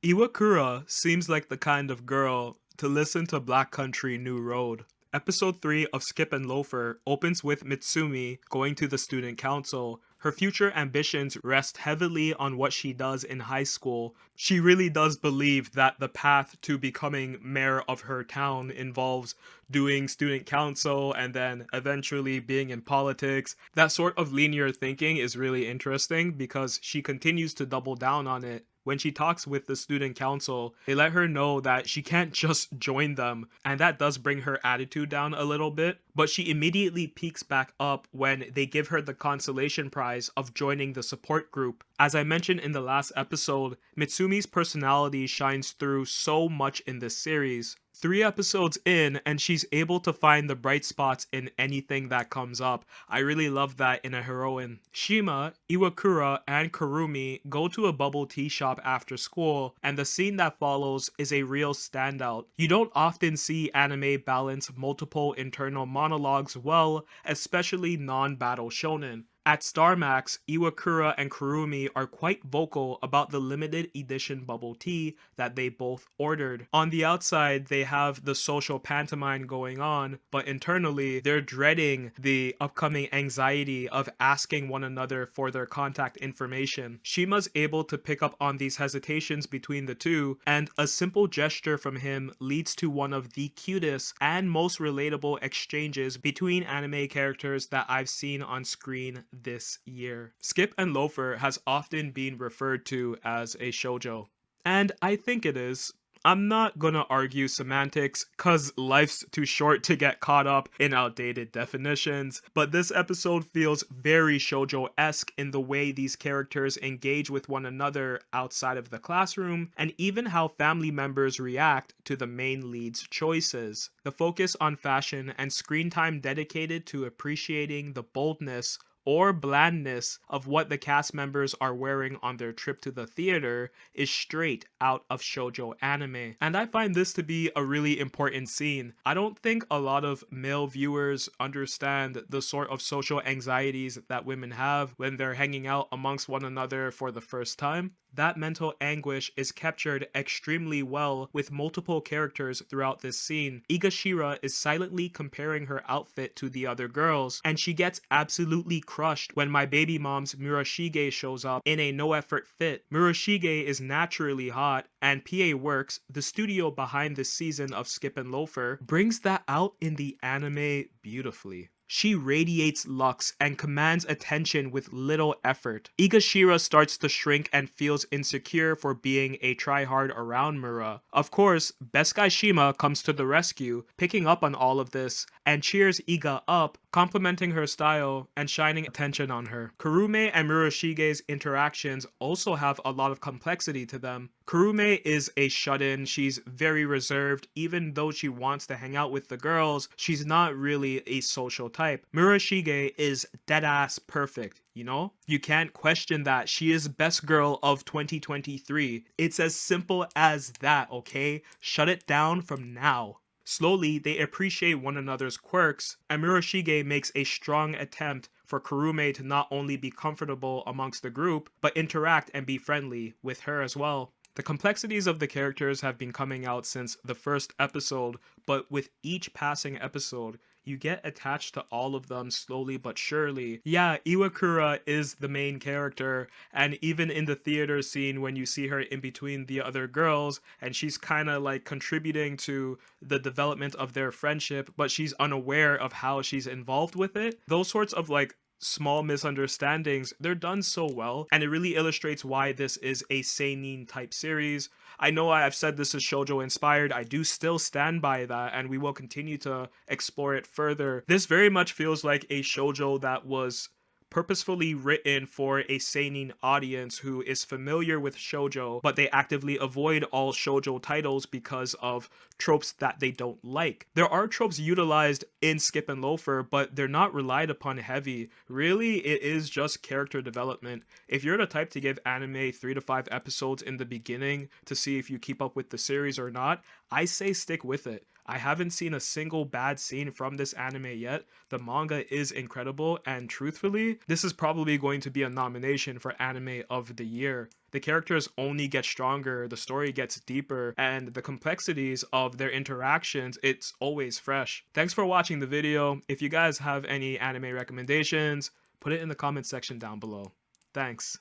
Iwakura seems like the kind of girl to listen to Black Country New Road. Episode 3 of Skip and Loafer opens with Mitsumi going to the student council. Her future ambitions rest heavily on what she does in high school. She really does believe that the path to becoming mayor of her town involves doing student council and then eventually being in politics. That sort of linear thinking is really interesting because she continues to double down on it. When she talks with the student council, they let her know that she can't just join them, and that does bring her attitude down a little bit. But she immediately peaks back up when they give her the consolation prize of joining the support group. As I mentioned in the last episode, Mitsumi's personality shines through so much in this series. 3 episodes in, and she's able to find the bright spots in anything that comes up. I really love that in a heroine. Shima, Iwakura, and Kurumi go to a bubble tea shop after school, and the scene that follows is a real standout. You don't often see anime balance multiple internal monologues well, especially non-battle shonen. At Starmax, Iwakura and Kurumi are quite vocal about the limited edition bubble tea that they both ordered. On the outside, they have the social pantomime going on, but internally, they're dreading the upcoming anxiety of asking one another for their contact information. Shima's able to pick up on these hesitations between the two, and a simple gesture from him leads to one of the cutest and most relatable exchanges between anime characters that I've seen on screen this year. Skip and Loafer has often been referred to as a shoujo, and I think it is. I'm not gonna argue semantics, cause life's too short to get caught up in outdated definitions, but this episode feels very shoujo-esque in the way these characters engage with one another outside of the classroom, and even how family members react to the main lead's choices. The focus on fashion and screen time dedicated to appreciating the boldness or blandness of what the cast members are wearing on their trip to the theater is straight out of shoujo anime. And I find this to be a really important scene. I don't think a lot of male viewers understand the sort of social anxieties that women have when they're hanging out amongst one another for the first time. That mental anguish is captured extremely well with multiple characters throughout this scene. Igashira is silently comparing her outfit to the other girls, and she gets absolutely crushed when my baby mom's Murashige shows up in a no-effort fit. Murashige is naturally hot, and PA Works, the studio behind this season of Skip and Loafer, brings that out in the anime beautifully. She radiates lux and commands attention with little effort. Igashira starts to shrink and feels insecure for being a tryhard around Mura. Of course, best guy Shima comes to the rescue, picking up on all of this, and cheers Iga up, complimenting her style and shining attention on her. Kurume and Murashige's interactions also have a lot of complexity to them. Kurume is a shut-in, she's very reserved, even though she wants to hang out with the girls, she's not really a social type. Murashige is deadass perfect. You know? You can't question that. She is best girl of 2023. It's as simple as that, okay? Shut it down from now. Slowly, they appreciate one another's quirks, and Murashige makes a strong attempt for Kurume to not only be comfortable amongst the group, but interact and be friendly with her as well. The complexities of the characters have been coming out since the first episode, but with each passing episode, you get attached to all of them slowly but surely. Yeah, Iwakura is the main character, and even in the theater scene when you see her in between the other girls, and she's kind of like contributing to the development of their friendship, but she's unaware of how she's involved with it. Those sorts of like small misunderstandings, they're done so well, and it really illustrates why this is a seinen type series. I know I've said this is shoujo inspired, I do still stand by that, and we will continue to explore it further. This very much feels like a shoujo that was purposefully written for a seinen audience who is familiar with shoujo, but they actively avoid all shoujo titles because of tropes that they don't like. There are tropes utilized in Skip and Loafer, but they're not relied upon heavy. Really, it is just character development. If you're the type to give anime 3 to 5 episodes in the beginning to see if you keep up with the series or not, I say stick with it. I haven't seen a single bad scene from this anime yet. The manga is incredible, and truthfully, this is probably going to be a nomination for Anime of the Year. The characters only get stronger, the story gets deeper, and the complexities of their interactions, it's always fresh. Thanks for watching the video. If you guys have any anime recommendations, put it in the comment section down below. Thanks.